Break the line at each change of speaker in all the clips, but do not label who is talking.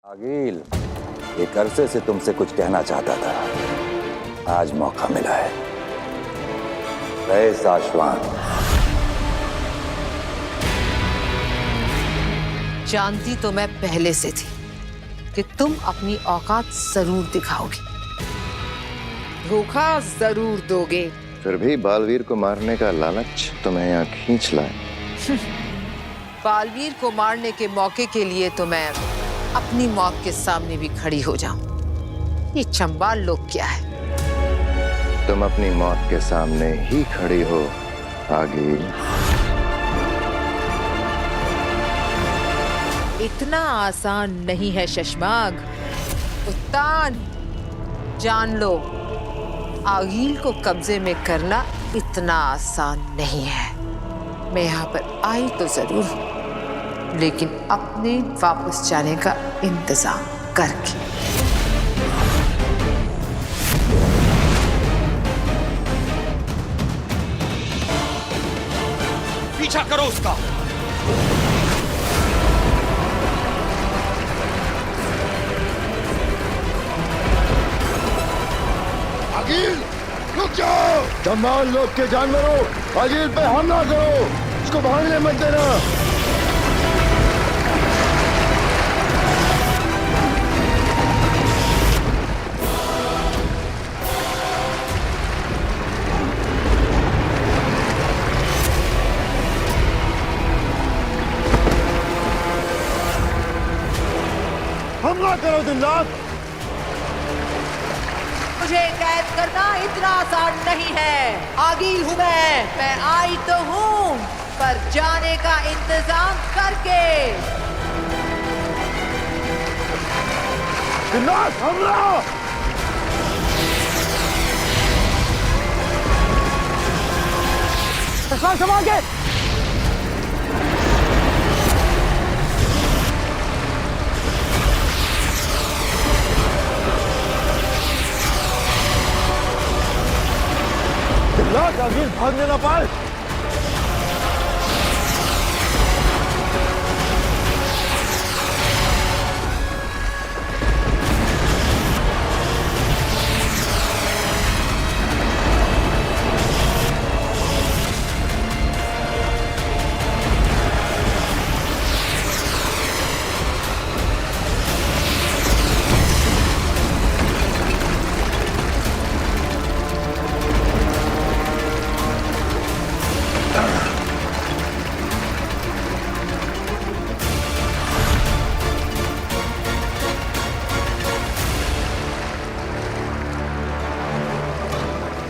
आगिल, एक अरसे से तुमसे कुछ कहना चाहता था, आज मौका मिला है। रईस आशवान,
जानती तो मैं पहले से थी कि तुम अपनी औकात जरूर दिखाओगे, धोखा जरूर दोगे।
फिर भी बालवीर को मारने का लालच तुम्हें यहाँ खींच लाए।
बालवीर को मारने के मौके के लिए तो मैं अपनी मौत के सामने भी खड़ी हो जाऊं। ये चंबाल लोग क्या है?
तुम अपनी मौत के सामने ही खड़ी हो आगिल।
इतना आसान नहीं है शशमाग। उत्तान, जान लो, आगिल को कब्जे में करना इतना आसान नहीं है। मैं यहाँ पर आई तो जरूर हूँ, लेकिन अपने वापस जाने का इंतजाम करके।
पीछा करो उसका।
आगिल, रुक जाओ। चंबाल लोग के जानवरों, आगिल पे हमला करो, उसको भागने मत देना। हमला करो दिन रात।
मुझे कैद करना इतना आसान नहीं है। आगिल हूँ मैं आई तो हूँ, पर जाने का इंतजाम करके।
दिन रात हमला। संभाल के। आगिल भागने ना पाए।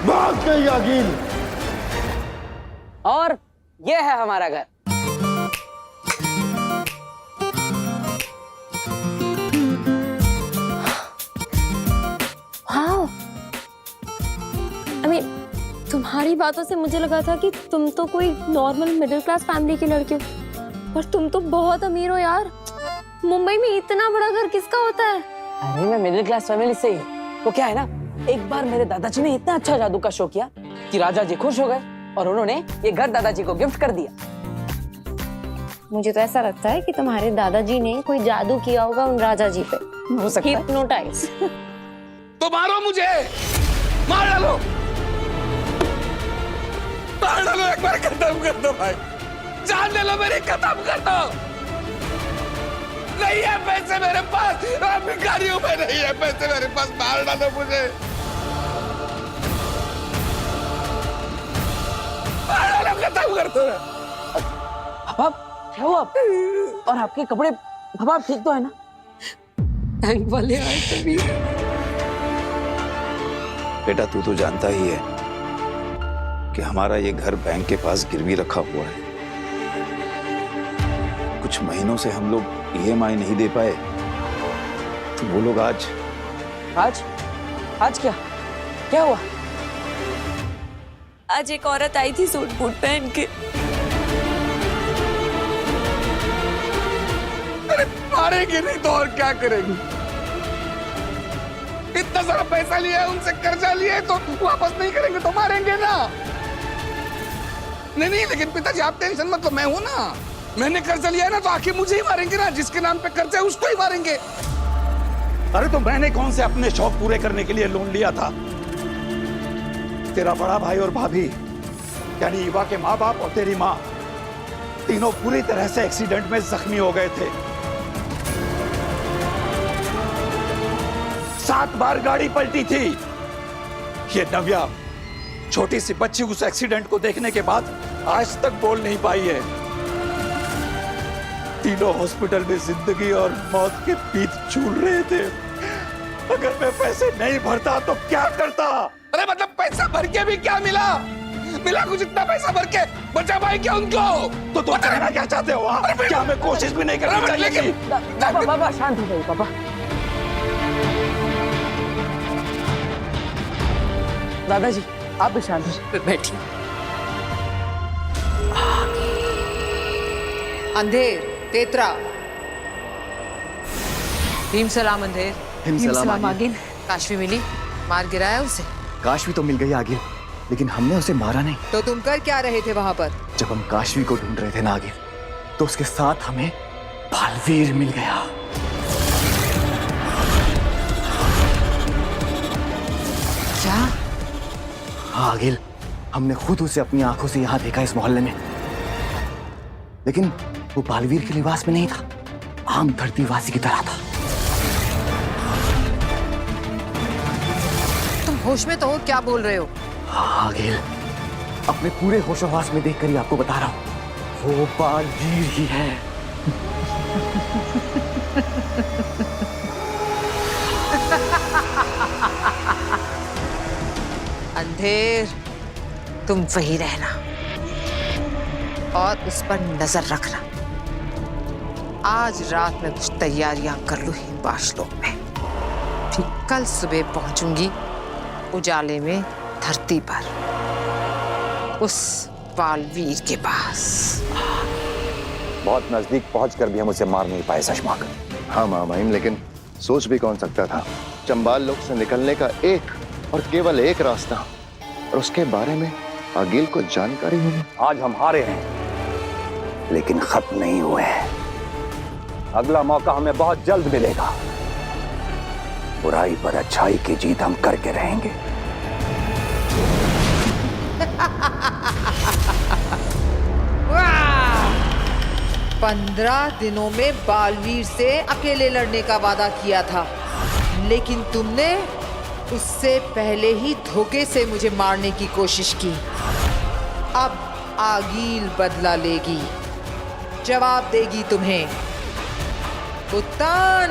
भाग गई आगिल।
और ये है हमारा घर।
वाह, तुम्हारी बातों से मुझे लगा था कि तुम तो कोई नॉर्मल मिडिल क्लास फैमिली के लड़के हो, और तुम तो बहुत अमीर हो यार। मुंबई में इतना बड़ा घर किसका होता है?
अरे मैं मिडिल क्लास फैमिली से ही। वो क्या है ना, एक बार मेरे दादाजी ने इतना अच्छा जादू का शो किया कि राजा जी खुश हो गए और उन्होंने ये घर दादाजी को गिफ्ट कर दिया।
मुझे तो ऐसा लगता है कि तुम्हारे दादाजी ने कोई जादू किया होगा उन राजा जी पे।
हो सकता है।
हिप्नोटाइज।
तो मारो मुझे, मार डालो, मार डालो, एक बार खत्म कर दो भाई, जान ले लो मेरी, खत्म कर दो। नहीं है पैसे मेरे पास, भिखारियों में नहीं है पैसे मेरे पास, मार डालो मुझे, मार डालो, खत्म कर दो।
पापा क्या हुआ? और आपके कपड़े, पापा ठीक तो है ना?
बैंक वाले आए तभी।
बेटा तू तो जानता ही है कि हमारा ये घर बैंक के पास गिरवी रखा हुआ है। कुछ महीनों से हम लोग EMI नहीं दे पाए, तो वो लोग आज
क्या हुआ?
आज एक औरत आई थी सूट बूट पहन के।
अरे मारेंगे नहीं तो और क्या करेंगे? इतना सारा पैसा लिया है उनसे, कर्जा लिया है, तो वापस नहीं करेंगे तो मारेंगे ना। नहीं नहीं, लेकिन पिताजी आप टेंशन मत लो, मैं हूं ना। मैंने कर्जा लिया है ना, तो आखिर मुझे ही मारेंगे ना। जिसके नाम पे कर्जा है उसको ही मारेंगे।
अरे तो मैंने कौन से अपने शौक पूरे करने के लिए लोन लिया था? तेरा बड़ा भाई और भाभी यानी ईवा के माँ बाप और तेरी माँ तीनों पूरी तरह से एक्सीडेंट में जख्मी हो गए थे। 7 बार गाड़ी पलटी थी। ये नव्या छोटी सी बच्ची उस एक्सीडेंट को देखने के बाद आज तक बोल नहीं पाई है। तीनों हॉस्पिटल में जिंदगी और मौत के बीच झूल रहे थे। अगर मैं पैसे नहीं भरता तो क्या करता?
अरे मतलब पैसा भर के भी क्या मिला? मिला कुछ? इतना पैसा भर के बचा पाए क्या उनको?
तो तुम कहना क्या चाहते हो? क्या हमें कोशिश भी नहीं करनी चाहिए?
लेकिन
पापा पापा शांत हो जाइए पापा। दादाजी आप भी शांत हो।
बैठिए। अंधेर, तेतरा, भीम सलाम अंधेर।
सलाम आगिल।
काशवी मिली? मार गिराया उसे?
काशवी तो मिल गई आगिल, लेकिन हमने उसे मारा नहीं।
तो तुम कर क्या रहे थे वहां पर?
जब हम काशवी को ढूंढ रहे थे ना आगिल, तो उसके साथ हमें बालवीर मिल गया।
क्या?
हाँ आगिल, हमने खुद उसे अपनी आंखों से यहाँ देखा इस मोहल्ले में, लेकिन वो बालवीर के लिबास में नहीं था, आम धरतीवासी की तरह था।
तुम होश में तो हो? क्या बोल रहे हो?
हाँ आगिल, अपने पूरे होशोहवास में देखकर ही आपको बता रहा हूँ, वो बालवीर ही है।
अंधेर, तुम वही रहना और उस पर नजर रखना। आज रात में कुछ तैयारियां कर लूं हिंबाशलोक में, फिर कल सुबह पहुंचूंगी उजाले में धरती पर उस बालवीर के पास।
बहुत नजदीक पहुंचकर भी हम उसे मार नहीं पाए शशमाक।
हाँ मामाइन, लेकिन सोच भी कौन सकता था, चंबाल लोक से निकलने का एक और केवल एक रास्ता, और उसके बारे में आगिल को जानकारी होगी।
आज हम हारे हैं, लेकिन खत्म नहीं हुए हैं। अगला मौका हमें बहुत जल्द मिलेगा। बुराई पर अच्छाई की जीत हम करके रहेंगे।
वाह! 15 दिनों में बालवीर से अकेले लड़ने का वादा किया था, लेकिन तुमने उससे पहले ही धोखे से मुझे मारने की कोशिश की। अब आगील बदला लेगी, जवाब देगी तुम्हें। उत्तान,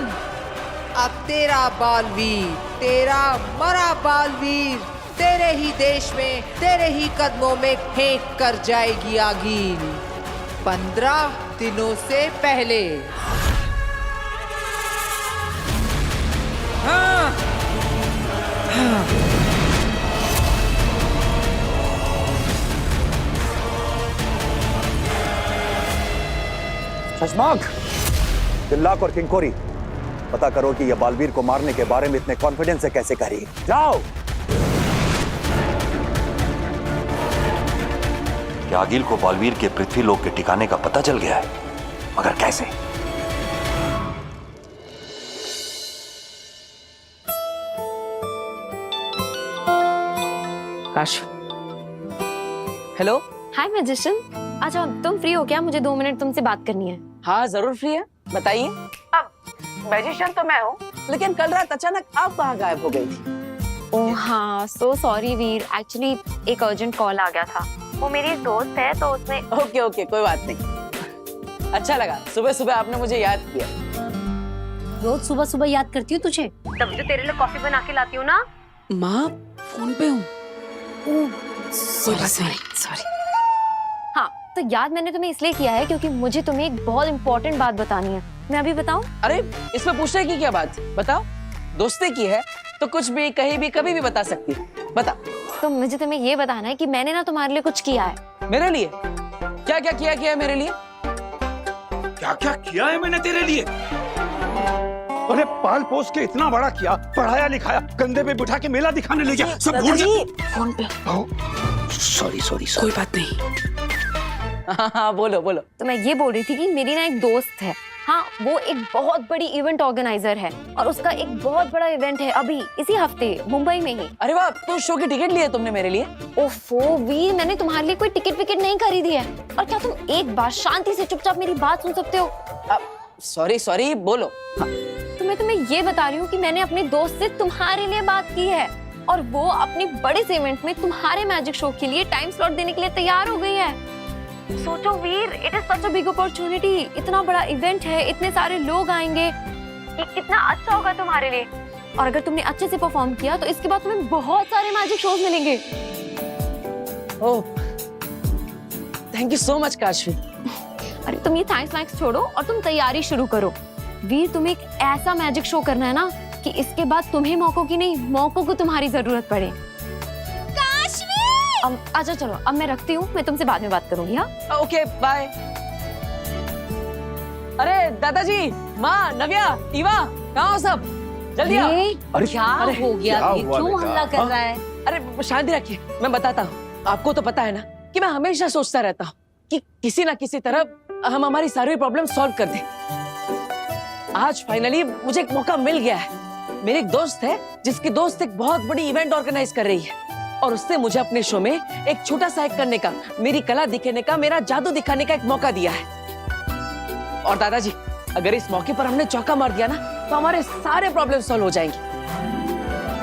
अब तेरा बालवीर, तेरा मरा बालवीर तेरे ही देश में, तेरे ही कदमों में फेंक कर जाएगी आगील, 15 दिनों से पहले। हाँ।
शशमाक, दिल्लाक और किंकोरी, पता करो कि यह बालवीर को मारने के बारे में इतने कॉन्फिडेंस से कैसे कह रही है। जाओ।
क्या आगिल को बालवीर के पृथ्वीलोक के ठिकाने का पता चल गया है? मगर कैसे?
काश। हेलो।
हाय मैजिशियन, अच्छा तुम फ्री हो क्या? मुझे 2 मिनट तुमसे बात करनी है।
हाँ जरूर फ्री है, बताइए। अब मैजिशियन तो मैं हूँ, लेकिन कल रात अचानक आप कहाँ गायब हो गई थी?
ओह हाँ, सो सॉरी वीर, एक्चुअली एक अर्जेंट कॉल आ गया था। वो मेरी एक दोस्त है तो उसने।
ओके ओके, कोई बात नहीं। अच्छा लगा सुबह सुबह आपने मुझे याद किया।
रोज सुबह सुबह याद करती हूँ तुझे,
तब जो तेरे लिए कॉफी बना के लाती हूँ ना।
माँ फोन पे हूँ।
सॉरी। हाँ, तो याद मैंने तुम्हें इसलिए किया है क्योंकि मुझे तुम्हें एक बहुत इंपॉर्टेंट बात बतानी है। मैं अभी बताऊं?
अरे इसमें पूछने की क्या बात, बताओ। दोस्ती की है तो कुछ भी कहीं भी कभी भी बता सकती है, बता।
तो मुझे तुम्हें ये बताना है कि मैंने ना तुम्हारे लिए कुछ किया है।
मेरे लिए? क्या क्या किया है मेरे लिए?
क्या क्या किया है मैंने तेरे लिए? अरे पाल पोस के इतना बड़ा किया, पढ़ाया लिखाया, कंधे पे बिठा के मेला दिखाने ले गया, सब भूल जा।
फोन पे।
सॉरी
कोई बात नहीं। हाँ बोलो बोलो।
तो मैं ये बोल रही थी कि मेरी ना एक दोस्त है हाँ, वो एक बहुत बड़ी इवेंट ऑर्गेनाइजर है और उसका एक बहुत बड़ा इवेंट है अभी इसी हफ्ते मुंबई में ही।
अरे वाह, तो शो की टिकट ली है तुमने मेरे लिए?
ओफो वीर, मैंने तुम्हारे लिए कोई टिकट विकेट नहीं खरीदी है। और क्या तुम एक बार शांति से चुपचाप मेरी बात सुन सकते हो?
सॉरी, बोलो।
तो मैं तुम्हें ये बता रही हूँ कि मैंने अपने दोस्त से तुम्हारे लिए बात की है और वो अपने बड़े से इवेंट में तुम्हारे मैजिक शो के लिए टाइम स्लॉट देने के लिए तैयार हो गई है। सोचो Veer, it is such a big opportunity. इतना बड़ा इवेंट है, इतने सारे लोग आएंगे, ये कितना अच्छा होगा तुम्हारे लिए। और अगर तुमने अच्छे से परफॉर्म किया तो इसके बाद तुम्हें बहुत सारे मैजिक शोज मिलेंगे।
Oh, thank you so much Kashvi.
अरे तुम ये थैंक्स छोड़ो और तुम तैयारी शुरू करो। वीर, तुम्हें एक ऐसा मैजिक शो करना है ना कि इसके बाद तुम्हें मौकों की नहीं, मौकों को तुम्हारी जरूरत पड़े। आजा चलो, अब मैं रखती हूँ, मैं तुमसे बाद में बात करूंगी। हाँ
ओके, बाय। अरे दादाजी, माँ, नव्या, ईवा, कहाँ हो सब? जल्दी आओ।
अरे क्या हो गया? क्यों हमला कर रहा है?
अरे शांति रखिए, मैं बताता हूँ। आपको तो पता है ना कि मैं हमेशा सोचता रहता हूँ कि किसी ना किसी तरह हम हमारी सारी प्रॉब्लम सॉल्व कर दें। आज फाइनली मुझे एक मौका मिल गया है। मेरे एक दोस्त है जिसकी दोस्त एक बहुत बड़ी इवेंट ऑर्गेनाइज कर रही है और उसने मुझे अपने शो में एक छोटा सा एक्ट करने का, मेरी कला दिखाने का, मेरा जादू दिखाने का एक मौका दिया है। और दादाजी, अगर इस मौके पर हमने चौका मार दिया ना तो हमारे सारे प्रॉब्लम सॉल्व हो जाएंगे।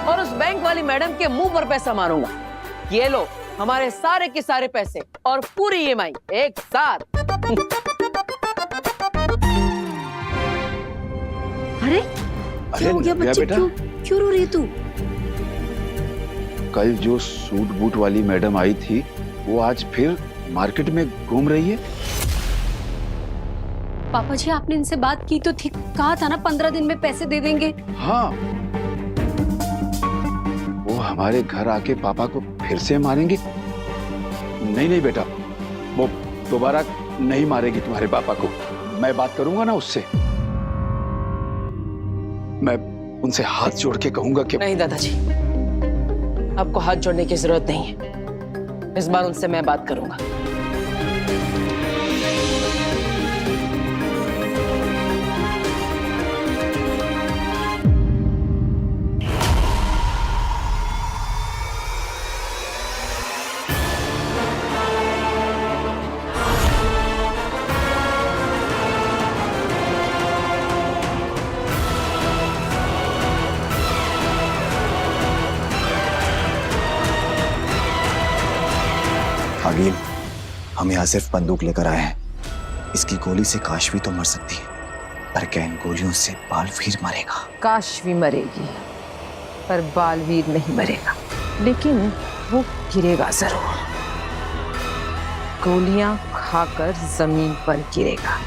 और उस बैंक वाली मैडम के मुंह पर पैसा मारूंगा। ये लो हमारे सारे के सारे पैसे और पूरी EMI एक साथ।
अरे क्या हो गया बच्चे? क्यों रो रही तू?
कल जो सूट बूट वाली मैडम आई थी वो आज फिर मार्केट में घूम रही है।
पापा जी, आपने इनसे बात की तो थी, कहा था ना 15 दिन में पैसे दे देंगे।
हाँ, वो हमारे घर आके पापा को फिर से मारेंगे। नहीं बेटा, वो दोबारा नहीं मारेगी तुम्हारे पापा को। मैं बात करूंगा ना उससे, मैं उनसे हाथ जोड़ के कहूंगा कि
नहीं दादाजी, आपको हाथ जोड़ने की जरूरत नहीं है। इस बार उनसे मैं बात करूंगा।
आगिल, हम यहाँ सिर्फ बंदूक लेकर आए हैं। इसकी गोली से काशवी तो मर सकती है, पर क्या इन गोलियों से बालवीर मरेगा?
काशवी मरेगी पर बालवीर नहीं मरेगा, लेकिन वो गिरेगा जरूर। गोलियां खाकर जमीन पर गिरेगा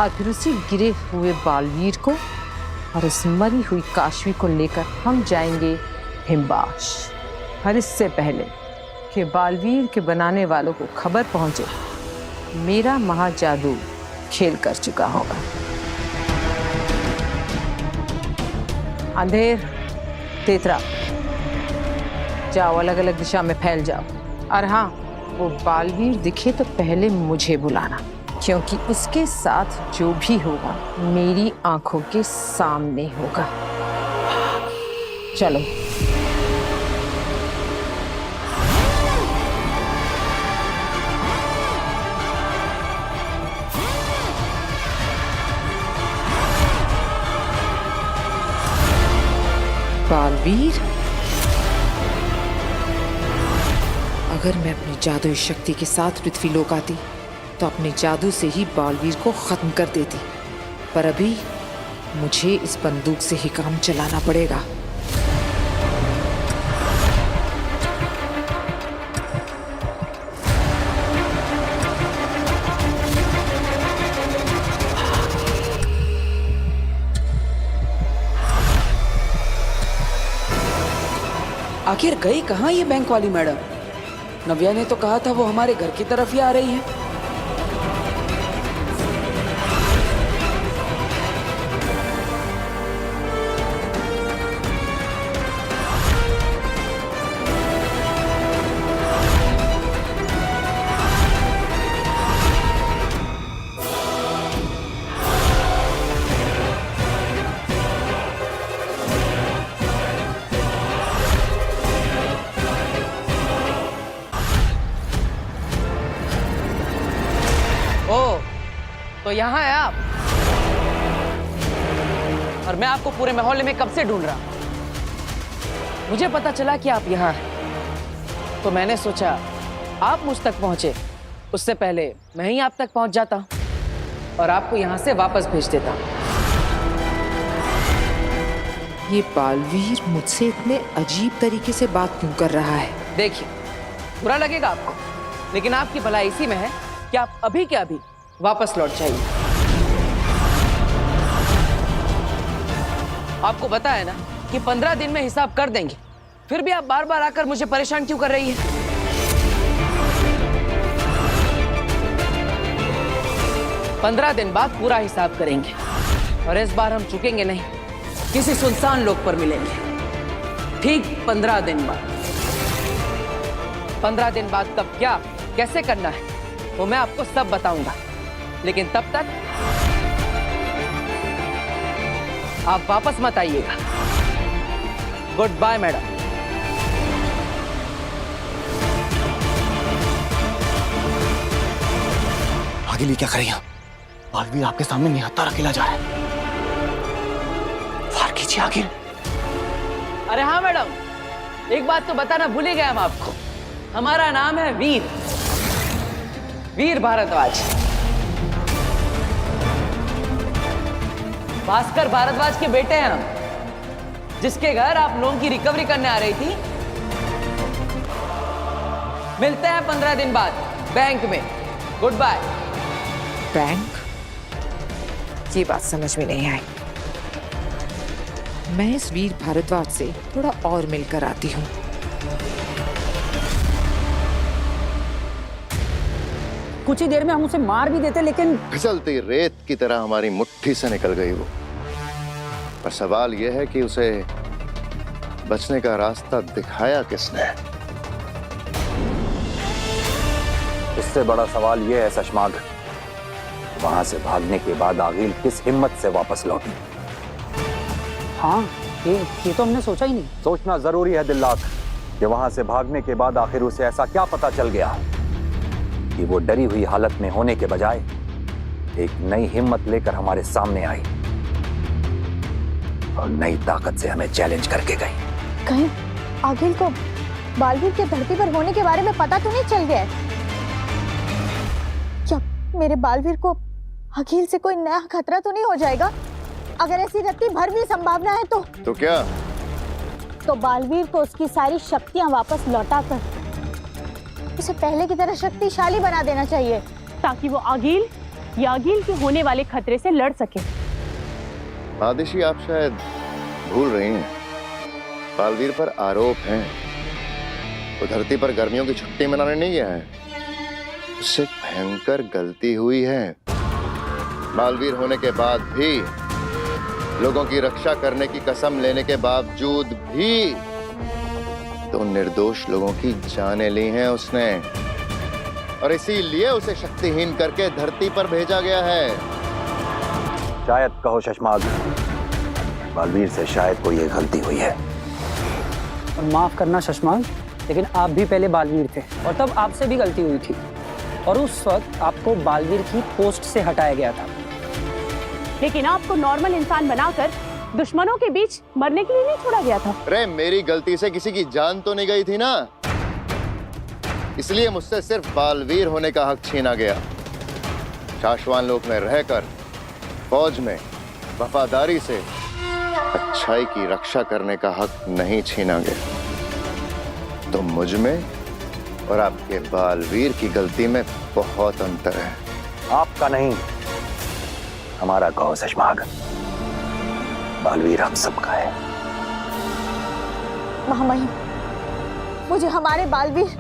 और फिर उसी गिरे हुए बालवीर को और उस मरी हुई काशवी को लेकर हम जाएंगे हिमबाश। और इससे पहले कि बालवीर के बनाने वालों को खबर पहुंचे, मेरा महाजादू खेल कर चुका होगा। अंधेर, तेतरा, जाओ अलग अलग दिशा में फैल जाओ। और हाँ, वो बालवीर दिखे तो पहले मुझे बुलाना, क्योंकि उसके साथ जो भी होगा मेरी आंखों के सामने होगा। चलो। बालवीर, अगर मैं अपनी जादुई शक्ति के साथ पृथ्वी लोक आती तो अपने जादू से ही बालवीर को खत्म कर देती, पर अभी मुझे इस बंदूक से ही काम चलाना पड़ेगा।
आखिर गई कहाँ ये बैंक वाली मैडम? नव्या ने तो कहा था वो हमारे घर की तरफ ही आ रही है। यहाँ है आप, और मैं आपको पूरे मोहल्ले में कब से ढूंढ रहा हूं। मुझे पता चला कि आप यहाँ हैं, तो मैंने सोचा आप मुझ तक पहुंचे उससे पहले मैं ही आप तक पहुंच जाता हूं और आपको यहाँ से वापस भेज देता हूं।
ये बालवीर मुझसे इतने अजीब तरीके से बात क्यों कर रहा है?
देखिए, बुरा लगेगा आपको, लेकिन आपकी भलाई इसी में है कि आप अभी के अभी वापस लौट जाइए। आपको पता है ना कि 15 दिन में हिसाब कर देंगे, फिर भी आप बार बार आकर मुझे परेशान क्यों कर रही है? पंद्रह दिन बाद पूरा हिसाब करेंगे और इस बार हम चुकेंगे नहीं, किसी सुनसान लोक पर मिलेंगे। ठीक 15 दिन बाद। 15 दिन बाद कब क्या कैसे करना है वो मैं आपको सब बताऊंगा, लेकिन तब तक आप वापस मत आइएगा। Goodbye madam.
आगे लिए क्या करें यहाँ? बालवीर आपके सामने निहत्था अकेला जा रहा है। वार कीजिए आगे।
अरे हाँ मैडम, एक बात तो बताना भूल ही गया हम आपको। हमारा नाम है वीर, वीर भारद्वाज। भास्कर भारद्वाज के बेटे हैं हम, जिसके घर आप लोगों की रिकवरी करने आ रही थी। मिलते हैं 15 दिन बाद बैंक में। Goodbye.
बैंक? ये बात समझ में नहीं आई। मैं इस वीर भारद्वाज से थोड़ा और मिलकर आती हूँ।
कुछ ही देर में हम उसे मार भी देते, लेकिन
फिसलती रेत की तरह हमारी मुट्ठी से निकल गई वो। पर सवाल यह है कि उसे बचने का रास्ता दिखाया किसने?
इससे बड़ा सवाल यह है शशमाग, वहां से भागने के बाद आगिल किस हिम्मत से वापस लौटी?
हाँ, ये तो हमने सोचा ही नहीं।
सोचना जरूरी है दिल्लाक कि वहां से भागने के बाद आखिर उसे ऐसा क्या पता चल गया कि वो डरी हुई हालत में होने के बजाय एक नई हिम्मत लेकर हमारे सामने आई और नई ताकत से हमें चैलेंज करके गई।
कहीं आगिल को बालवीर के धरती पर होने के बारे में पता तो नहीं चल गया? क्या मेरे बालवीर को आगिल से कोई नया खतरा तो नहीं हो जाएगा? अगर ऐसी रत्ती भर भी संभावना है तो
क्या?
तो बालवीर को उसकी सारी शक्तियां वापस लौटाकर उसे पहले की तरह शक्तिशाली बना देना चाहिए,
ताकि वो आगिल या आगिल के होने वाले खतरे से लड़ सके।
आदिशी, आप शायद भूल रही हैं, बालवीर पर आरोप हैं। वो धरती पर गर्मियों की छुट्टी मनाने नहीं गया है, उससे भयंकर गलती हुई है। बालवीर होने के बाद भी, लोगों की रक्षा करने की कसम लेने के बावजूद भी तो निर्दोष लोगों की जानें ली हैं उसने, और इसीलिए उसे शक्तिहीन करके धरती पर भेजा गया है।
शायद कहो शशमाग, बालवीर से शायद कोई ये गलती हुई है।
और माफ करना शशमाग, लेकिन आप भी पहले बालवीर थे और तब आपसे भी गलती हुई थी, और उस वक्त आपको बालवीर की पोस्ट से हटाया गया था। लेकिन आपको नॉर्मल इंसान बनाकर दुश्मनों के बीच मरने के लिए नहीं छोड़ा गया था।
अरे मेरी गलती से किसी की जान तो नहीं गई थी ना, इसलिए मुझसे सिर्फ बालवीर होने का हक छीना गया। शाश्वान लोक में रहकर फौज में वफादारी से अच्छाई की रक्षा करने का हक नहीं छीना गया। तो मुझ में और आपके बालवीर की गलती में बहुत अंतर है।
आपका नहीं, हमारा कहो शशमाग। बालवीर हम सबका है।
महामहिम, मुझे हमारे बालवीर,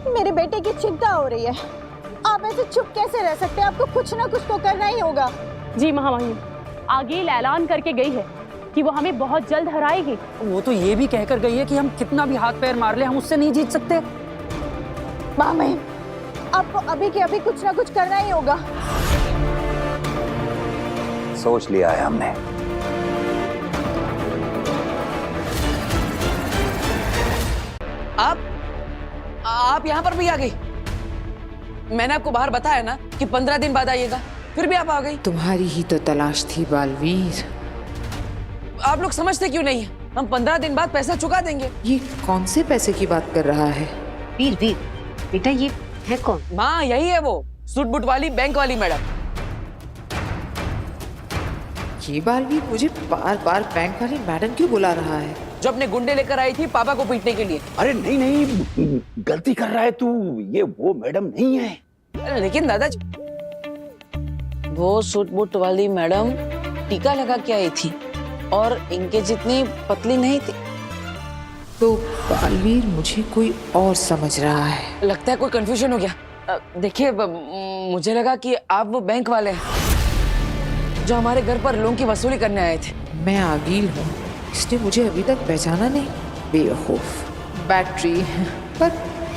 मेरे बेटे की चिंता हो रही है। आप ऐसे चुप कैसे रह सकते हैं? आपको कुछ ना कुछ तो करना ही होगा।
जी महामहिम, आगिल ऐलान करके गई है कि वो हमें बहुत जल्द हराएगी। वो तो ये भी कहकर गई है कि हम कितना भी हाथ पैर मार ले, हम उससे नहीं जीत सकते।
महामहिम, आपको अभी के अभी कुछ ना कुछ करना ही होगा।
सोच लिया है हमने।
आप यहाँ पर भी आ गई? मैंने आपको बाहर बताया ना कि 15 दिन बाद आइएगा। फिर भी आप आ गई।
तुम्हारी ही तो तलाश थी बालवीर।
आप लोग समझते क्यों नहीं है? हम 15 दिन बाद पैसा चुका देंगे।
ये कौन से पैसे की बात कर रहा है?
वीर वीर बेटा ये है कौन?
माँ यही है वो सूट बूट वाली बैंक वाली मैडम।
ये बालवीर मुझे बार बार बैंक वाली मैडम क्यों बुला रहा है?
जो अपने गुंडे लेकर आई थी पापा को पीटने के लिए।
अरे नहीं नहीं, गलती कर रहा है तू, ये वो मैडम नहीं है।
अरे लेकिन दादाजी, वो सूट बूट वाली मैडम टीका लगा के आई थी और इनके जितनी पतली नहीं थी।
तो बालवीर मुझे कोई और समझ रहा है।
लगता है कोई कंफ्यूजन हो गया। देखिए मुझे लगा कि आप वो बैंक वाले हैं जो हमारे घर पर लोन की वसूली करने आए थे।
मैं आगील हूँ, इसने मुझे अभी तक पहचाना नहीं। बेवकूफ बैटरी। पर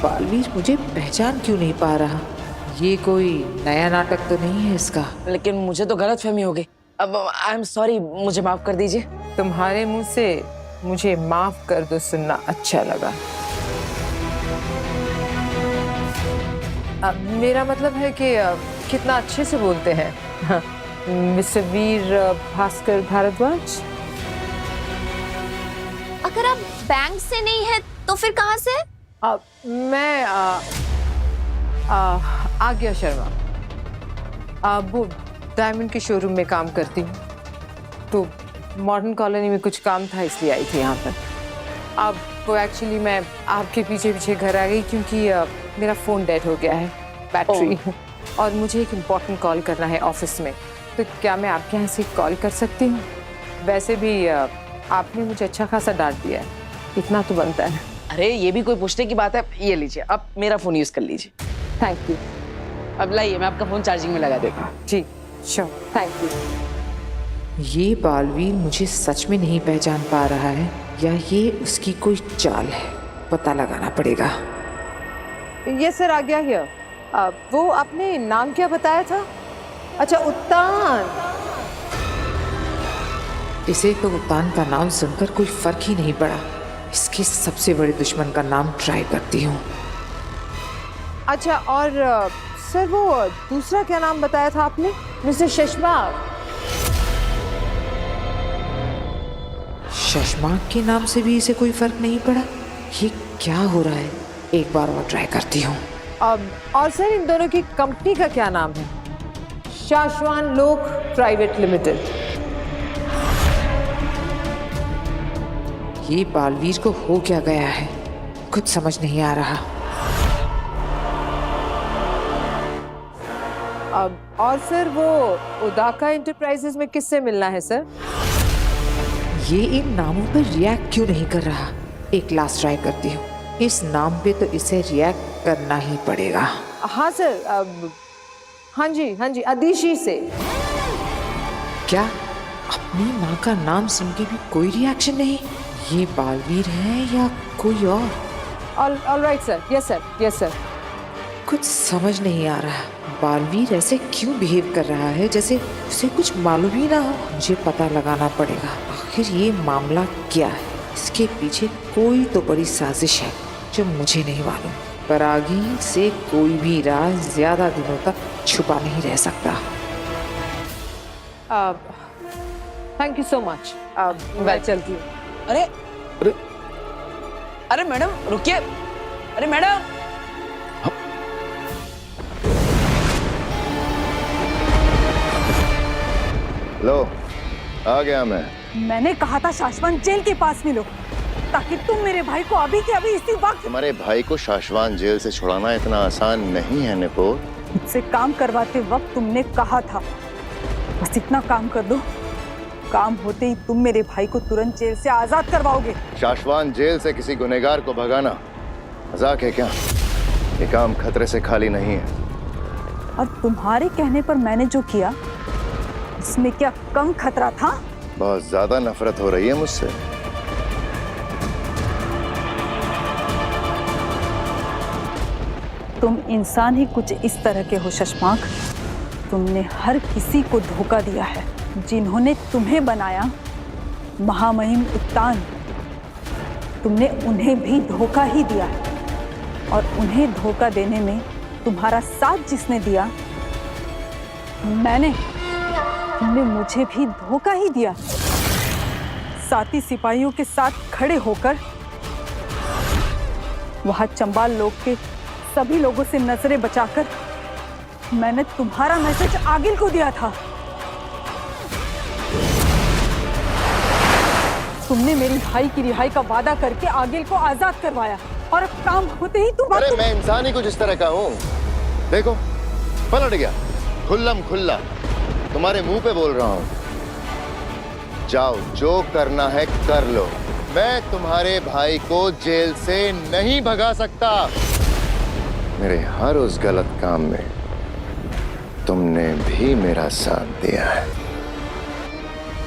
बालवीर मुझे पहचान क्यों नहीं पा रहा? ये कोई नया नाटक तो नहीं है इसका?
लेकिन मुझे तो गलतफहमी हो गई। अब आई एम सॉरी, मुझे माफ कर दीजिए।
तुम्हारे मुंह से मुझे माफ कर दो सुनना अच्छा लगा। मेरा मतलब है कि कितना अच्छे से बोलते हैं। हाँ, मिस्टर वीर भास्कर भारद्वाज।
अगर आप बैंक से नहीं है तो फिर कहाँ से?
मैं आज्ञा शर्मा, वो डायमंड के शोरूम में काम करती हूँ। तो मॉडर्न कॉलोनी में कुछ काम था इसलिए आई थी यहाँ पर। अब वो एक्चुअली मैं आपके पीछे पीछे घर आ गई क्योंकि मेरा फ़ोन डेड हो गया है, बैटरी। और मुझे एक इम्पॉर्टेंट कॉल करना है ऑफिस में। तो क्या मैं आपके यहाँ से कॉल कर सकती हूँ? वैसे भी आपने मुझे अच्छा खासा डांट दिया है, इतना तो बनता है।
अरे ये भी कोई पूछने की बात है? ये लीजिए, आप मेरा फोन यूज कर लीजिए।
Thank you.
अब लाइए, मैं आपका फोन चार्जिंग में लगा देता हूँ।
जी श्योर, थैंक यू। ये बालवीर मुझे सच में नहीं पहचान पा रहा है या ये उसकी कोई चाल है, पता लगाना पड़ेगा। यस सर, आ गया हियर। वो आपने नाम क्या बताया था? अच्छा, उत्तान। इसे तो उत्तान का नाम सुनकर कोई फर्क ही नहीं पड़ा। इसके सबसे बड़े दुश्मन का नाम ट्राई करती हूँ। अच्छा, और सर वो दूसरा क्या नाम बताया था आपने? मिस्टर शशमाक। शशमाक के नाम से भी इसे कोई फर्क नहीं पड़ा। ये क्या हो रहा है? एक बार और ट्राई करती हूँ। और सर इन दोनों की कंपनी का क्या नाम है? शाश्वान लोक प्राइवेट लिमिटेड। ये बालवीर को हो क्या गया है, कुछ समझ नहीं आ रहा। और सर वो उदाका एंटरप्राइजेस में किससे मिलना है सर? ये इन नामों पर रिएक्ट क्यों नहीं कर रहा? एक लास्ट ट्राई करती हूँ। इस नाम पे तो इसे रिएक्ट करना ही पड़ेगा। हाँ सर, हाँ जी, अदिशी से। क्या अपनी माँ का नाम सुन के भी कोई रिएक्शन नहीं? ये बालवीर है या कोई और? All right sir, yes sir. कुछ समझ नहीं आ रहा। बालवीर ऐसे क्यों बिहेव कर रहा है जैसे उसे कुछ मालूम ही ना हो? मुझे पता लगाना पड़ेगा आखिर ये मामला क्या है। इसके पीछे कोई तो बड़ी साजिश है जो मुझे नहीं मालूम। पर आगे से कोई भी राज ज्यादा दिनों तक छुपा नहीं रह सकता। Thank you so much. मैं चलती हूँ।
अरे मैडम रुकिए। अरे मैडम,
लो, आ गया मैं।
मैंने कहा था शाश्वत जेल के पास मिलो ताकि तुम मेरे भाई को अभी के अभी इसी वक्त।
तुम्हारे भाई को शाश्वत जेल से छुड़ाना इतना आसान नहीं है निपोर।
मुझसे काम करवाते वक्त तुमने कहा था बस इतना काम कर दो, काम होते ही तुम मेरे भाई को तुरंत जेल से आजाद करवाओगे।
शाश्वत जेल से किसी गुनहगार को भगाना मजाक है क्या? ये काम खतरे से खाली नहीं है।
और तुम्हारे कहने पर मैंने जो किया इसमें क्या कम खतरा था?
बहुत ज्यादा नफरत हो रही है मुझसे।
तुम इंसान ही कुछ इस तरह के हो शशमाक। तुमने हर किसी को धोखा दिया है। जिन्होंने तुम्हें बनाया महामहिम उत्तान, तुमने उन्हें भी धोखा ही दिया है। और उन्हें धोखा देने में तुम्हारा साथ जिसने दिया तुमने मुझे भी धोखा ही दिया। साथी सिपाहियों के साथ खड़े होकर वहां चंबाल लोग के सभी लोगों से नजरें बचाकर मैंने तुम्हारा मैसेज आगिल को दिया था। तुमने मेरी भाई की रिहाई का वादा करके आगिल को आजाद करवाया और अब काम होते ही तुम
अरे मैं इंसान ही कुछ इस तरह का हूँ। देखो पलट गया खुल्लम खुल्ला, तुम्हारे मुंह पे बोल रहा हूँ। जाओ जो करना है कर लो, मैं तुम्हारे भाई को जेल से नहीं भगा सकता। मेरे हर उस गलत काम में तुमने भी मेरा साथ दिया है।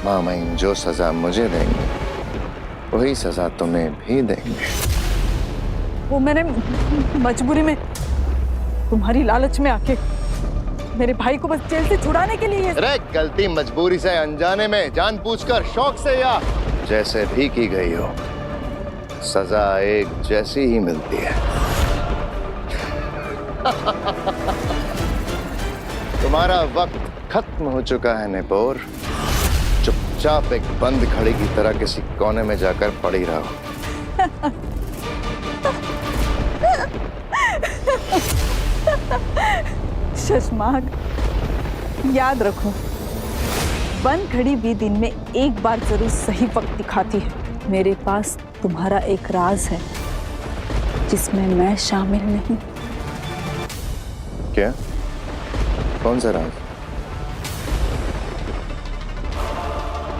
मामाइन जो सजा मुझे देंगे वही सजा तुम्हें भी देंगे।
वो मैंने मजबूरी में तुम्हारी लालच में आके मेरे भाई को बस जेल से छुड़ाने के लिए।
अरे गलती मजबूरी से, अनजाने में, जानबूझकर, शौक से या जैसे भी की गई हो, सजा एक जैसी ही मिलती है। तुम्हारा वक्त खत्म हो चुका है नेपोर। चुपचाप एक बंद खड़ी की तरह किसी कोने में जाकर पड़ी रहो।
शशमाग, याद रखो, बंद घड़ी भी दिन में एक बार जरूर सही वक्त दिखाती है। मेरे पास तुम्हारा एक राज है जिसमें मैं शामिल नहीं।
क्या? कौन सा राज?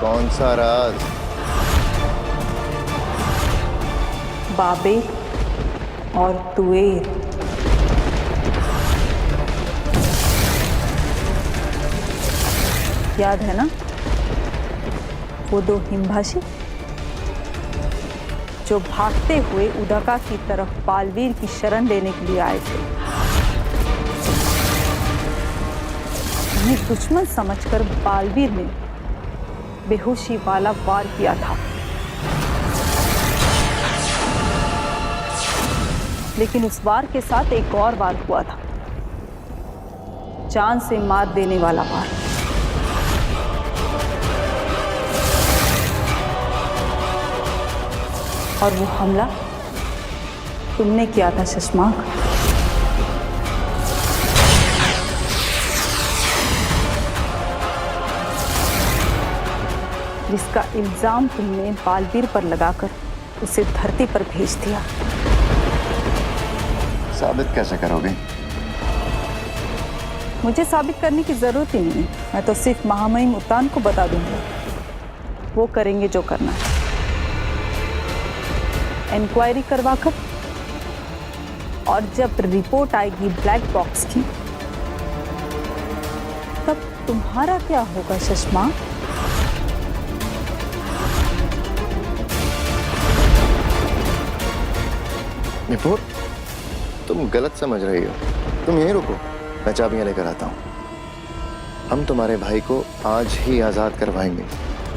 कौन सा राज?
बाबे और तुएर। याद है ना वो दो हिमभाषी जो भागते हुए उदका की तरफ बालवीर की शरण लेने के लिए आए थे। ये दुश्मन समझकर बालवीर ने बेहोशी वाला वार किया था, लेकिन उस वार के साथ एक और वार हुआ था, जान से मार देने वाला वार। और वो हमला तुमने किया था शशमाक। जिसका इल्जाम तुमने बालवीर पर लगाकर उसे धरती पर भेज दिया।
साबित कैसे करोगे?
मुझे साबित करने की जरूरत ही नहीं, मैं तो सिर्फ महामहिम उत्तान को बता दूंगा, वो करेंगे जो करना है। इंक्वायरी करवाकर और जब रिपोर्ट आएगी ब्लैक बॉक्स की, तब तुम्हारा क्या होगा शशमा?
निपुर, तुम गलत समझ रही हो। तुम यहीं रुको, मैं चाबियां लेकर आता हूँ। हम तुम्हारे भाई को आज ही आजाद करवाएंगे।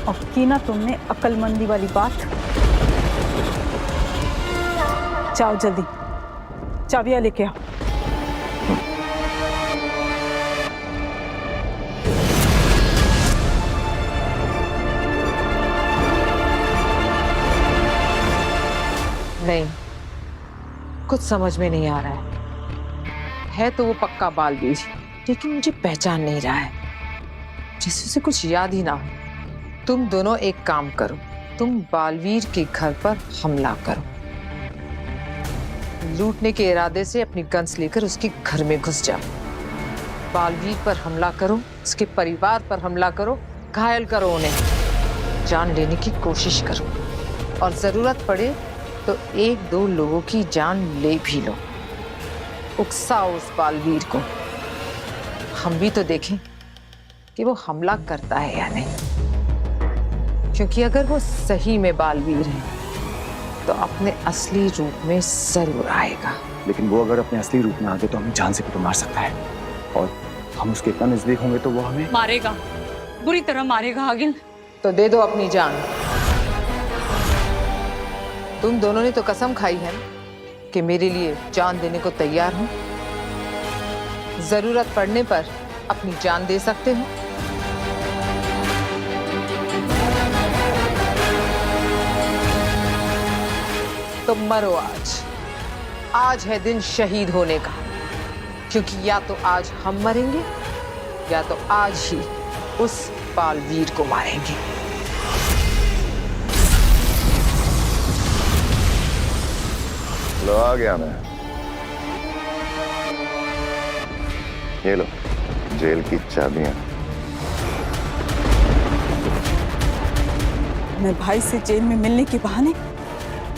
और की ना तुमने अक्लमंदी वाली बात। जाओ जल्दी, चाबियां लेके आओ।
नहीं, कुछ समझ में नहीं आ रहा है तो वो पक्का बालवीर, लेकिन मुझे पहचान नहीं रहा है, जैसे उसे कुछ याद ही ना हो। तुम दोनों एक काम करो, तुम बालवीर के घर पर हमला करो, लूटने के इरादे से अपनी गन्स लेकर उसके घर में घुस जाओ, बालवीर पर हमला करो, उसके परिवार पर हमला करो, घायल करो उन्हें, जान लेने की कोशिश करो, और जरूरत पड़े तो एक दो लोगों की जान ले भी लो। उकसाओ उस बालवीर को, हम भी तो देखें कि वो हमला करता है या नहीं, क्योंकि अगर वो सही में बालवीर है तो अपने असली रूप में जरूर आएगा।
लेकिन वो अगर अपने असली रूप में आ गए तो हमें जान से भी तो मार सकता है, और हम उसके इतना नजदीक होंगे तो वो हमें
मारेगा, बुरी तरह मारेगा आगिल।
तो दे दो अपनी जान। तुम दोनों ने तो कसम खाई है कि मेरे लिए जान देने को तैयार हो। जरूरत पड़ने पर अपनी जान दे सकते हो? तो मरो आज। आज है दिन शहीद होने का, क्योंकि या तो आज हम मरेंगे या तो आज ही उस बालवीर को मारेंगे।
लो आ गया मैं। ये लो जेल की चाबियां।
मैं भाई से जेल में मिलने के बहाने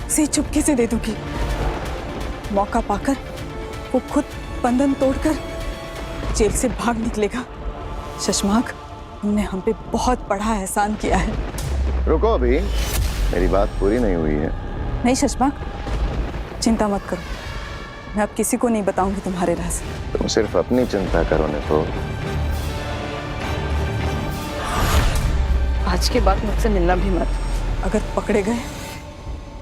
उसे चुपके से दे दूंगी। मौका पाकर वो खुद बंधन तोड़कर जेल से भाग निकलेगा। शशमाक, तुमने हम पे बहुत बड़ा एहसान किया है।
रुको, अभी मेरी बात पूरी नहीं हुई है।
नहीं शशमाक, चिंता मत करो, मैं अब किसी को नहीं बताऊंगी तुम्हारे राज।
तुम सिर्फ अपनी चिंता करो निपोर।
आज के बाद मुझसे मिलना भी मत। अगर पकड़े गए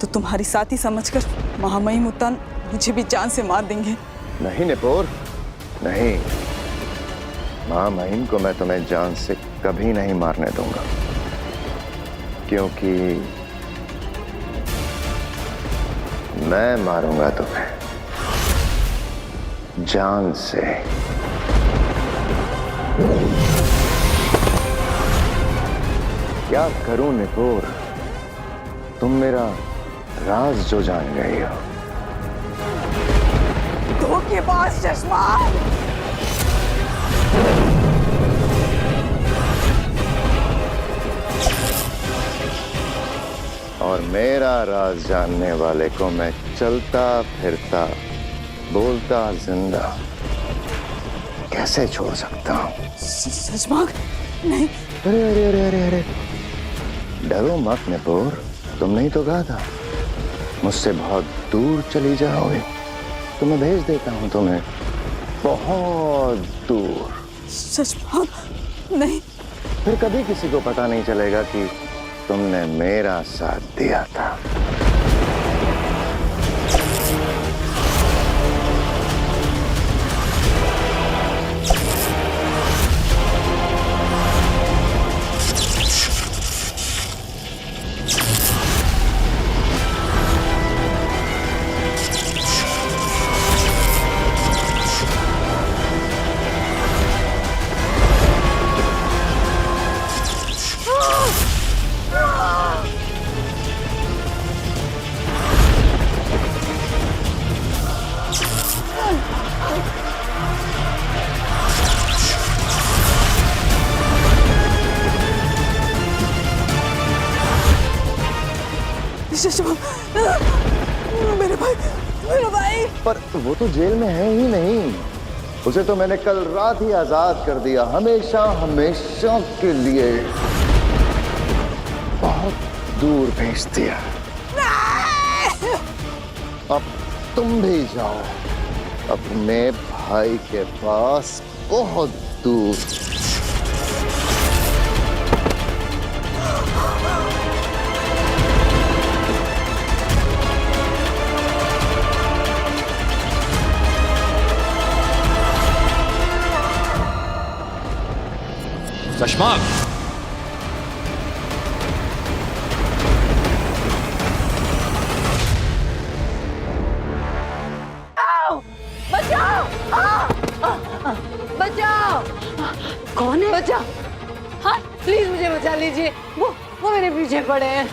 तो तुम्हारी साथी समझकर महामहिम उत्तान मुझे भी जान से मार देंगे।
नहीं निपोर, नहीं। महामहिम को मैं तुम्हें जान से कभी नहीं मारने दूंगा, क्योंकि मैं मारूंगा तुम्हें जान से। क्या करूं निपोर, तुम मेरा राज जो जान गई हो।
धोखेबाज चश्मा।
और मेरा राज जानने वाले को मैं चलता फिरता बोलता जिंदा कैसे छोड़ सकता हूँ?
शशमाक, नहीं।
अरे अरे अरे अरे अरे, डरो मत निपोर, तुमने ही तो कहा था मुझसे बहुत दूर चली जाओगे, तो मैं भेज देता हूँ तुम्हें बहुत दूर।
शशमाक, नहीं।
फिर कभी किसी को पता नहीं चलेगा कि तुमने मेरा साथ दिया था।
मेरे भाई, मेरे भाई।
पर वो तो जेल में है ही नहीं, उसे तो मैंने कल रात ही आजाद कर दिया, हमेशा हमेशा के लिए बहुत दूर भेज दिया। अब तुम भी जाओ अपने भाई के पास बहुत दूर।
शशमाक,
बचाओ! कौन है? बचाओ! हाँ, प्लीज मुझे बचा लीजिए। वो मेरे पीछे पड़े हैं।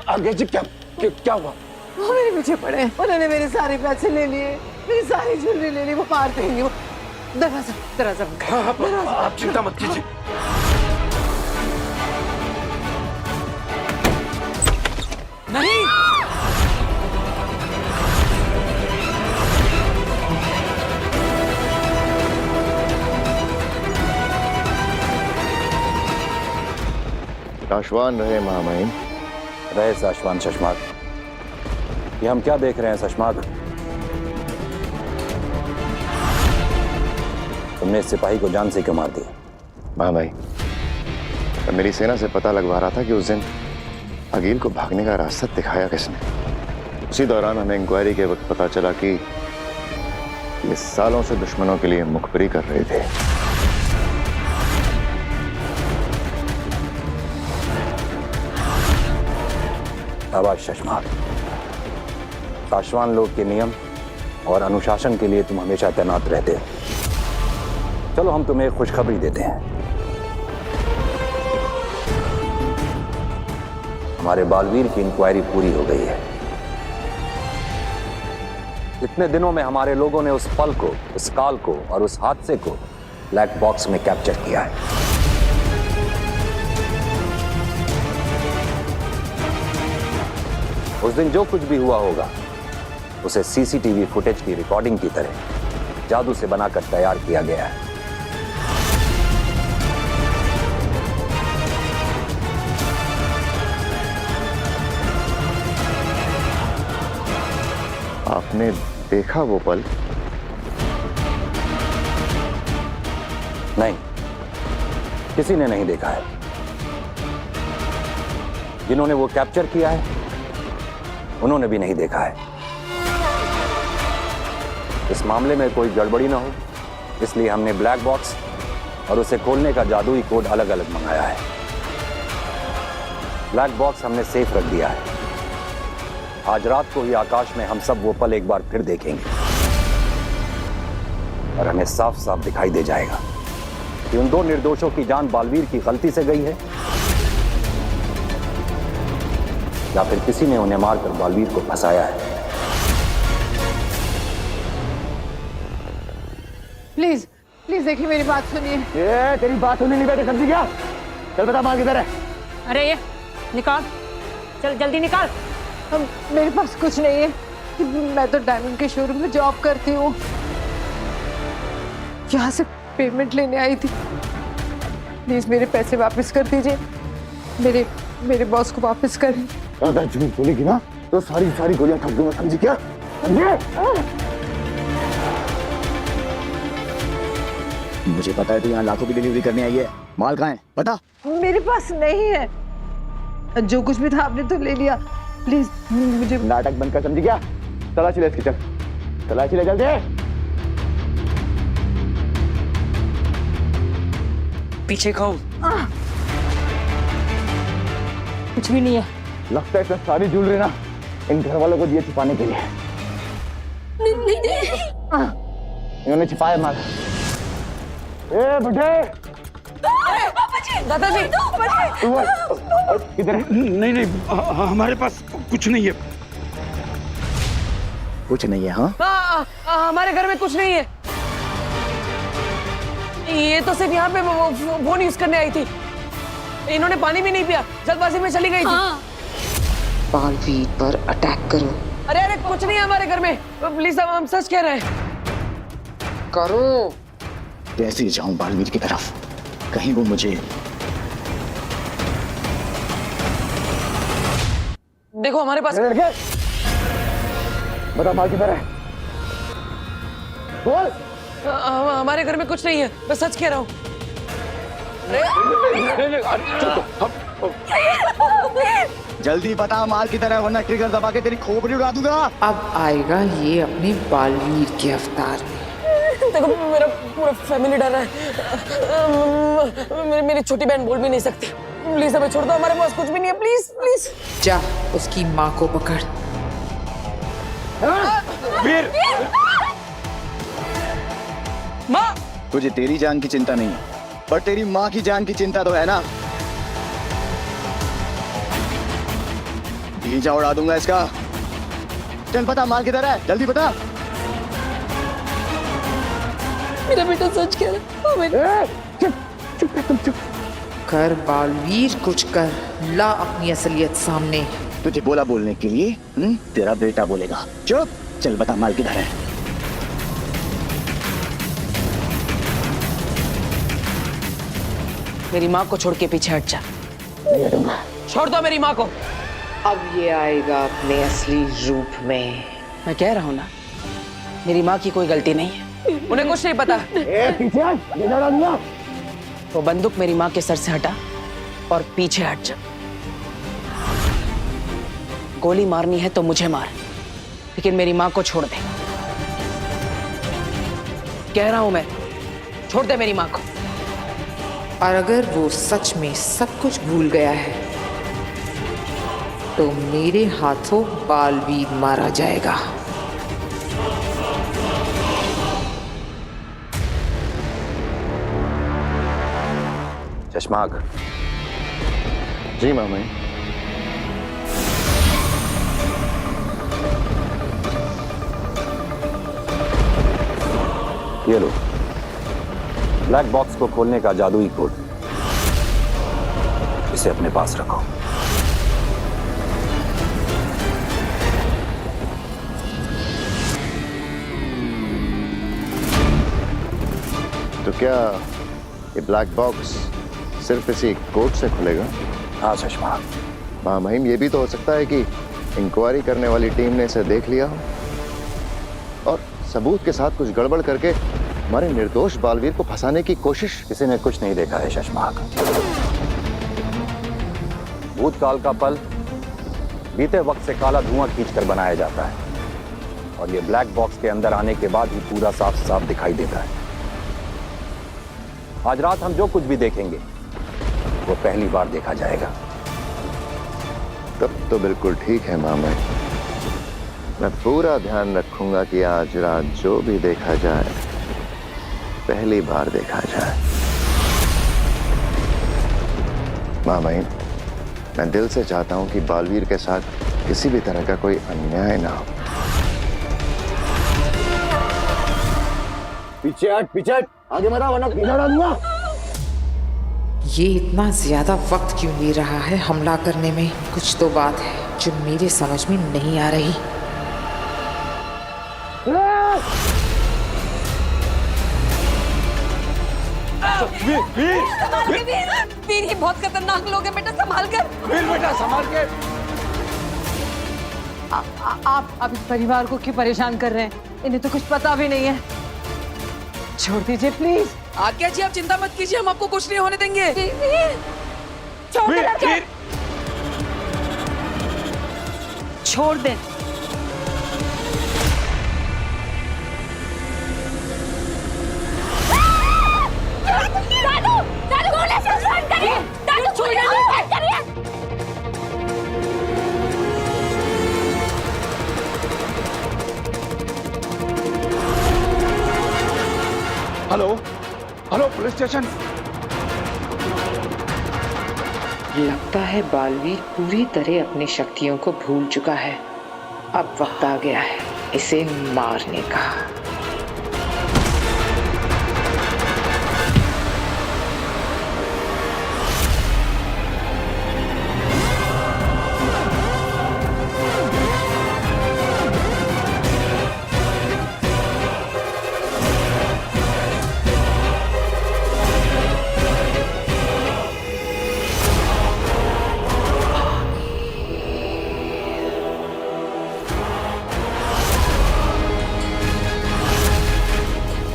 आगे जी, क्या हुआ?
वो मेरे पीछे पड़े हैं। उन्होंने मेरे सारे पैसे ले लिए, मेरी सारी ज्वेलरी ले ली। वो मार देंगे। वो दरवाजा
आप चिंता मत कीजिए।
नहीं।
आश्वान रहे महामहिम।
रहे साशवान शशमाक। ये हम क्या देख रहे हैं शशमाक? तुमने इस सिपाही को जान से क्यों मार दिया?
महामहिम, मैं मेरी सेना से पता लगवा रहा था कि उस दिन अगील को भागने का रास्ता दिखाया किसने। उसी दौरान हमें इंक्वायरी के वक्त पता चला कि ये सालों से दुश्मनों के लिए मुखबरी कर रहे थे।
शाबाश शशमाक। पासवान लोग के नियम और अनुशासन के लिए तुम हमेशा तैनात रहते हो। चलो हम तुम्हें एक खुशखबरी देते हैं। हमारे बालवीर की इंक्वायरी पूरी हो गई है। इतने दिनों में हमारे लोगों ने उस पल को, उस काल को और उस हादसे को ब्लैक बॉक्स में कैप्चर किया है। उस दिन जो कुछ भी हुआ होगा उसे सीसीटीवी फुटेज की रिकॉर्डिंग की तरह जादू से बनाकर तैयार किया गया है।
आपने देखा वो पल?
नहीं, किसी ने नहीं देखा है। जिन्होंने वो कैप्चर किया है उन्होंने भी नहीं देखा है। इस मामले में कोई गड़बड़ी ना हो इसलिए हमने ब्लैक बॉक्स और उसे खोलने का जादुई कोड अलग अलग मंगाया है। ब्लैक बॉक्स हमने सेफ रख दिया है। आज रात को ही आकाश में हम सब वो पल एक बार फिर देखेंगे और हमें साफ साफ दिखाई दे जाएगा कि उन दो निर्दोषों की जान बालवीर की गलती से गई है या फिर किसी ने उन्हें मारकर बालवीर को फंसाया है।
प्लीज प्लीज देखिए, मेरी बात सुनिए।
ये तेरी बात सुनने नहीं बैठे समझी क्या? चल बता माल किधर है?
अरे ये निकाल, चल जल्दी निकाल।
मेरे पास कुछ नहीं है। मैं तो डायमंड के शोरूम में जॉब करती हूँ। यहाँ से पेमेंट लेने आई थी। प्लीज मेरे पैसे वापस कर दीजिए। मेरे बॉस को वापस करें।
अगर झूठ बोलेगी ना तो सारी गोलियां ठग दूंगा, समझी क्या? समझे? मुझे पता है तू यहाँ लाखों की डिलीवरी करने आई है। माल कहाँ है बता?
मेरे पास नहीं है। जो कुछ भी था आपने तो ले लिया। प्लीज मुझे
नाटक बंद कर, समझी क्या? तलाशी ले इसकी, चल तलाशी ले जल्दी।
पीछे खाओ। कुछ भी नहीं है।
लगता है सारी ज्वेलरी ना इन घर वालों को दिए छुपाने के लिए। इन्होंने छिपाया माल। ए बुढ़े,
दादाजी
किधर है?
नहीं हमारे पास कुछ नहीं है।
कुछ नहीं है? हाँ
हमारे घर में कुछ नहीं है। ये तो सिर्फ यहाँ पे फोन यूज करने आई थी। इन्होंने पानी भी नहीं पिया, जल्दबाजी में चली गई थी।
बालवीर पर अटैक करो।
अरे कुछ नहीं है हमारे घर में। प्लीज हम सच कह रहे हैं।
करो।
कैसे जाऊं बालवीर की तरफ? कहीं वो मुझे
देखो हमारे पास।
बता माल किधर है? बोल।
हमारे घर में कुछ नहीं है, मैं सच कह रहा हूँ।
जल्दी बता माल की तरह, वरना ट्रिगर दबा के तेरी खोपड़ी उड़ा दूंगा।
अब आएगा ये अपने बालवीर के अवतार में।
देखो मेरा पूरा फैमिली डर रहा है। मेरी छोटी बहन बोल भी नहीं सकती। प्लीज हमें छोड़ दो, हमारे पास कुछ भी नहीं है। Please please.
जा उसकी माँ को पकड़।
वीर!
माँ!
तुझे तेरी जान की चिंता नहीं है, पर तेरी माँ की जान की चिंता तो है ना। भीजा उड़ा दूंगा इसका। चल बता माल किधर है, जल्दी बता।
मेरा बेटा सच कह रहा है।
चुप।
कर बालवीर, कुछ कर, ला अपनी असलियत सामने।
तुझे बोला बोलने के लिए तेरा बेटा बोलेगा। चुप। चल बता माल किधर है।
मेरी माँ को छोड़ के पीछे हट जा। छोड़ दो मेरी माँ को।
अब ये आएगा अपने असली रूप में।
मैं कह रहा हूँ ना, मेरी माँ की कोई गलती नहीं है। उन्हें कुछ नहीं पता। वो बंदूक मेरी माँ के सर से हटा और पीछे हट जा। गोली मारनी है तो मुझे मार, लेकिन मेरी माँ को छोड़ दे। कह रहा हूं मैं, छोड़ दे मेरी माँ को।
और अगर वो सच में सब कुछ भूल गया है तो मेरे हाथों बालवीर मारा जाएगा।
चश्माग।
जी मामा।
ये लो, ब्लैक बॉक्स को खोलने का जादुई कोड। इसे अपने पास रखो।
तो क्या ये ब्लैक बॉक्स सिर्फ इसी कोड से खुलेगा?
हाँ चश्मा।
मामा, ये भी तो हो सकता है कि इंक्वायरी करने वाली टीम ने इसे देख लिया हो और सबूत के साथ कुछ गड़बड़ करके हमारे निर्दोष बालवीर को फंसाने की कोशिश।
किसी ने कुछ नहीं देखा है शशमाक। भूतकाल का पल बीते वक्त से काला धुआं खींचकर बनाया जाता है और ये ब्लैक बॉक्स के अंदर आने के बाद ही पूरा साफ साफ दिखाई देता है। आज रात हम जो कुछ भी देखेंगे वो पहली बार देखा जाएगा।
तब तो बिल्कुल ठीक है मामा। मैं पूरा ध्यान रखूंगा कि आज रात जो भी देखा जाए पहली बार देखा जाए। मामा, मैं दिल से चाहता हूं कि बालवीर के साथ किसी भी तरह का कोई अन्याय ना हो।
पीछे हट, आगे मत आ वरना पीछे डालूंगा।
ये इतना ज्यादा वक्त क्यों ले रहा है हमला करने में? कुछ तो बात है जो मेरे समझ में नहीं आ रही।
वीर ये बहुत खतरनाक लोग हैं बेटा, संभाल कर।
वीर बेटा संभाल के।
आप इस परिवार को क्यों परेशान कर रहे हैं? इन्हें तो कुछ पता भी नहीं है। छोड़ दीजिए प्लीज।
आज्ञा जी, आप चिंता मत कीजिए, हम आपको कुछ नहीं होने देंगे।
छोड़ दे।
Hello hello, police station.
लगता है बालवीर पूरी तरह अपनी शक्तियों को भूल चुका है। अब वक्त आ गया है इसे मारने का।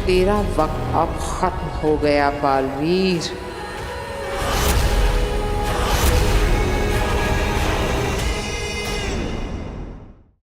तेरा वक्त अब खत्म हो गया बालवीर।